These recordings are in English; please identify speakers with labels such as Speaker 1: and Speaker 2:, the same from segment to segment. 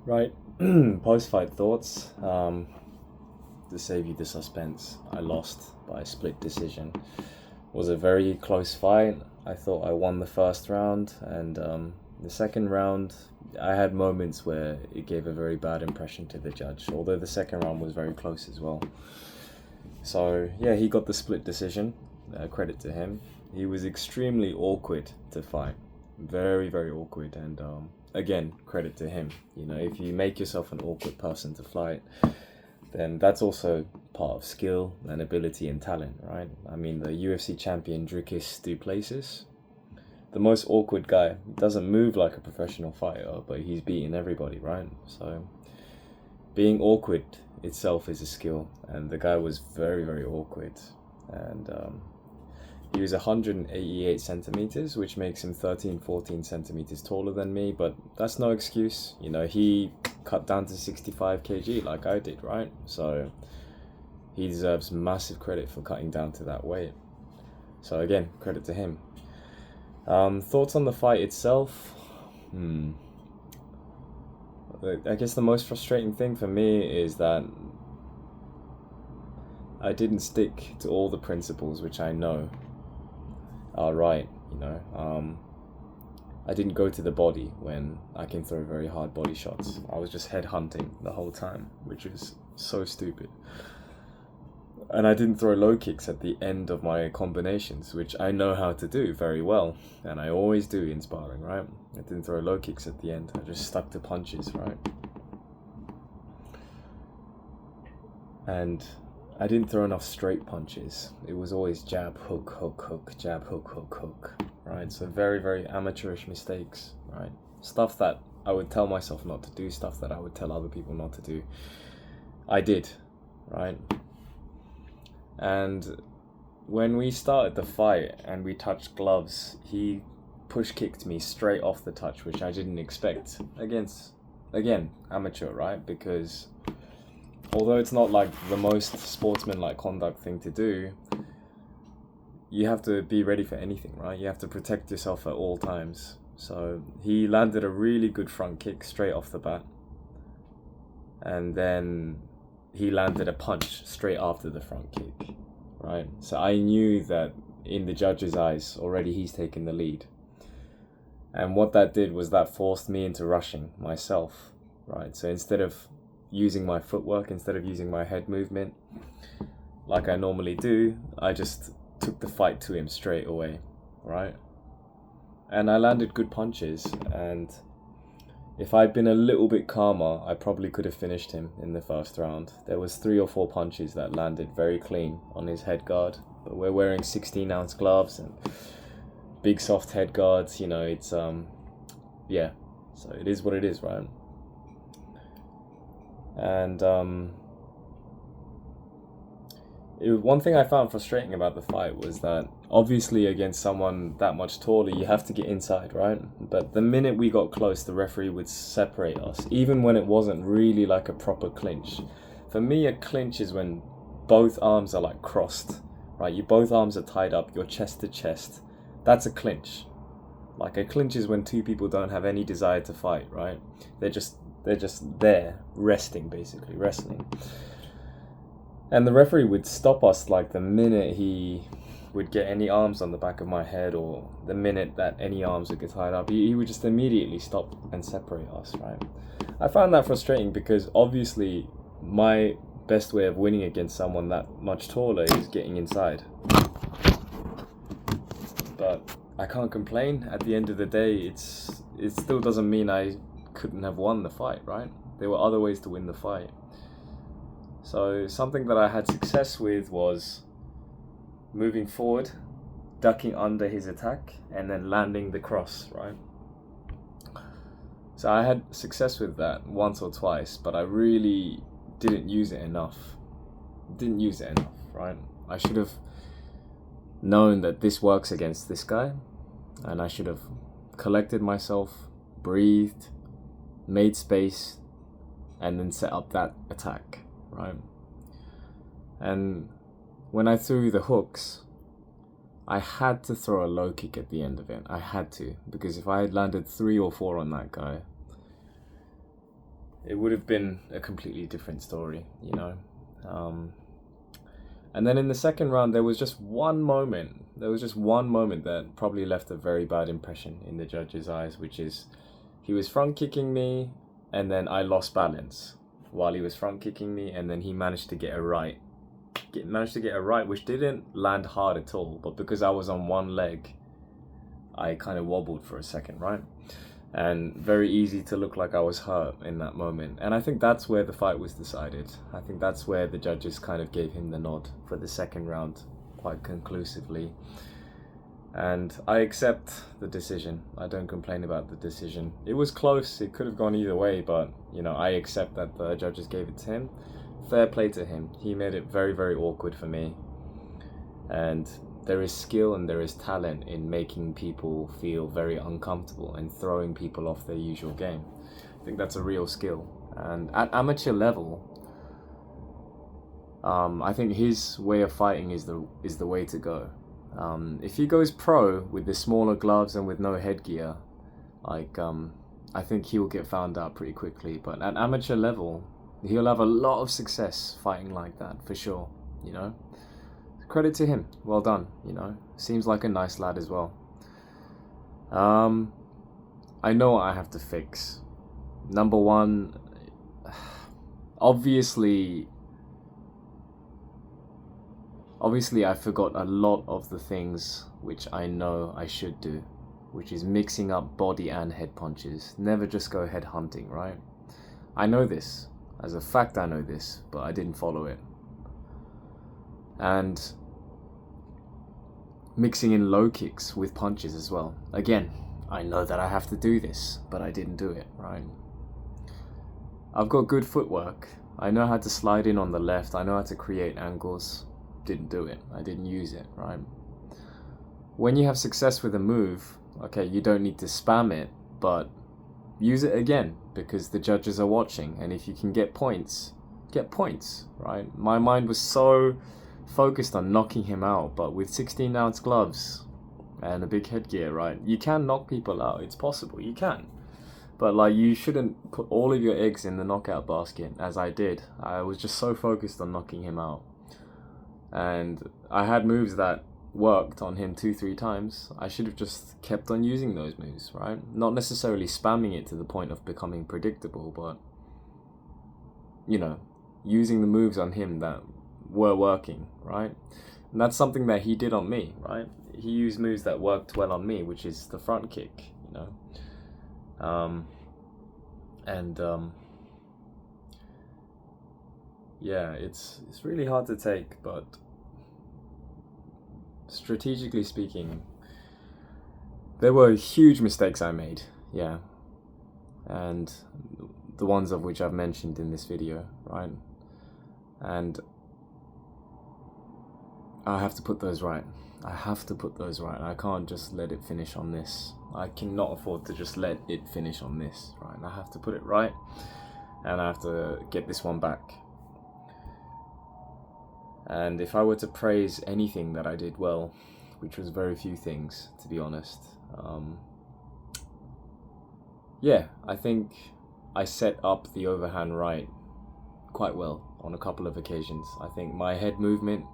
Speaker 1: Right. Post-fight thoughts. To save you the suspense, I lost by a split decision. It was a very close fight. I thought I won the first round, and the second round, I had moments where it gave a very bad impression to the judge. Although the second round was very close as well. So yeah, he got the split decision. Credit to him. He was extremely awkward to fight, very very awkward, and again, credit to him. You know, if you make yourself an awkward person to fight, then that's also part of skill and ability and talent, right? I mean, the UFC champion Dricus Du Plessis, the most awkward guy, doesn't move like a professional fighter, but he's beating everybody, right? So being awkward itself is a skill, and the guy was very very awkward, and he was 188 centimeters, which makes him 13, 14 centimeters taller than me, but that's no excuse. You know, he cut down to 65 kg like I did, right? So he deserves massive credit for cutting down to that weight. So again, credit to him. Thoughts on the fight itself? I guess the most frustrating thing for me is that I didn't stick to all the principles which I know are right, you know. I didn't go to the body when I can throw very hard body shots. I was just head hunting the whole time, which is so stupid. And I didn't throw low kicks at the end of my combinations, which I know how to do very well, and I always do in sparring, right? I didn't throw low kicks at the end. I just stuck to punches, right? And I didn't throw enough straight punches. It was always jab, hook, hook, hook, jab, hook, hook, hook, right? So very, very amateurish mistakes, right? Stuff that I would tell myself not to do, stuff that I would tell other people not to do. I did, right? And when we started the fight and we touched gloves, he push kicked me straight off the touch, which I didn't expect. Again, amateur, right? Because although it's not like the most sportsmanlike conduct thing to do, you have to be ready for anything, right? You have to protect yourself at all times. So he landed a really good front kick straight off the bat, and then he landed a punch straight after the front kick, right? So I knew that in the judge's eyes already he's taken the lead. And what that did was that forced me into rushing myself, right? So instead of using my footwork, instead of using my head movement like I normally do, I just took the fight to him straight away, right? And I landed good punches, and if I'd been a little bit calmer, I probably could have finished him in the first round. There was 3 or 4 punches that landed very clean on his head guard, but we're wearing 16-ounce gloves and big soft head guards, you know, it's yeah, so it is what it is, right? And one thing I found frustrating about the fight was that obviously against someone that much taller, you have to get inside, right? But the minute we got close, the referee would separate us, even when it wasn't really like a proper clinch. For me, a clinch is when both arms are like crossed, right? Both arms are tied up, you're chest to chest. That's a clinch. Like a clinch is when two people don't have any desire to fight, right? They're just there, resting, basically, wrestling. And the referee would stop us like the minute he would get any arms on the back of my head, or the minute that any arms would get tied up, he would just immediately stop and separate us, right? I found that frustrating because obviously my best way of winning against someone that much taller is getting inside. But I can't complain. At the end of the day, it still doesn't mean I couldn't have won the fight, right? There were other ways to win the fight. So something that I had success with was moving forward, ducking under his attack, and then landing the cross, right? So I had success with that once or twice, but I really didn't use it enough. Right? I should have known that this works against this guy, and I should have collected myself, breathed, made space, and then set up that attack, right? And when I threw the hooks, I had to throw a low kick at the end of it. I had to, because if I had landed 3 or 4 on that guy, it would have been a completely different story, you know. And then in the second round, there was just one moment. There was just one moment that probably left a very bad impression in the judge's eyes, which is he was front kicking me, and then I lost balance while he was front kicking me, and then he managed to get a right. Which didn't land hard at all, but because I was on one leg, I kind of wobbled for a second, right? And very easy to look like I was hurt in that moment. And I think that's where the fight was decided. I think that's where the judges kind of gave him the nod for the second round quite conclusively. And I accept the decision. I don't complain about the decision. It was close. It could have gone either way, but, you know, I accept that the judges gave it to him. Fair play to him. He made it very, very awkward for me. And there is skill and there is talent in making people feel very uncomfortable and throwing people off their usual game. I think that's a real skill. And at amateur level, I think his way of fighting is the way to go. If he goes pro with the smaller gloves and with no headgear, like I think he'll get found out pretty quickly. But at amateur level, he'll have a lot of success fighting like that for sure. You know. Credit to him. Well done, you know. Seems like a nice lad as well. I know what I have to fix. Number one, obviously I forgot a lot of the things which I know I should do, which is mixing up body and head punches. Never just go head hunting, right? I know this. As a fact, I know this, but I didn't follow it. And mixing in low kicks with punches as well. Again, I know that I have to do this, but I didn't do it, right? I've got good footwork. I know how to slide in on the left. I know how to create angles. Didn't do it. I didn't use it, right? When you have success with a move, okay, you don't need to spam it, but use it again because the judges are watching. And if you can get points, right? My mind was so focused on knocking him out, but with 16-ounce gloves and a big headgear, right, you can knock people out. It's possible, you can, but like you shouldn't put all of your eggs in the knockout basket as I did. I was just so focused on knocking him out, and I had moves that worked on him 2-3 times. I should have just kept on using those moves, right? Not necessarily spamming it to the point of becoming predictable, but you know, using the moves on him that were working, right? And that's something that he did on me, right? He used moves that worked well on me, which is the front kick, you know. Yeah, it's really hard to take, but strategically speaking, there were huge mistakes I made, yeah, and the ones of which I've mentioned in this video, right? And I have to put those right. I can't just let it finish on this. I cannot afford to just let it finish on this, right? I have to put it right, and I have to get this one back. And if I were to praise anything that I did well, which was very few things, to be honest, yeah, I think I set up the overhand right quite well on a couple of occasions. I think my head movement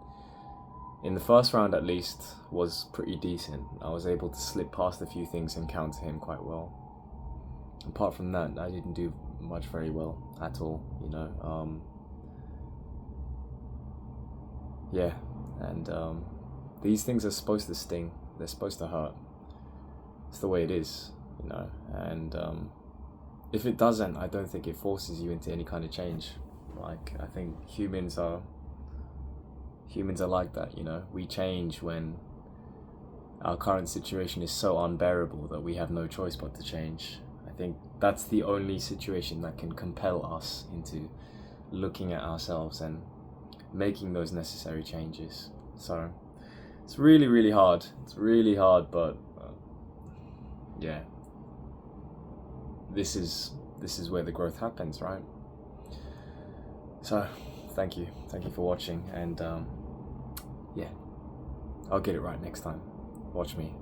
Speaker 1: in the first round at least was pretty decent. I was able to slip past a few things and counter him quite well. Apart from that, I didn't do much very well at all, you know. Yeah, and these things are supposed to sting. They're supposed to hurt. It's the way it is, you know. And if it doesn't, I don't think it forces you into any kind of change. Like, I think humans are like that, you know. We change when our current situation is so unbearable that we have no choice but to change. I think that's the only situation that can compel us into looking at ourselves and making those necessary changes. So it's really, really hard. It's really hard, but yeah, this is where the growth happens, right? So thank you for watching, and yeah, I'll get it right next time. Watch me.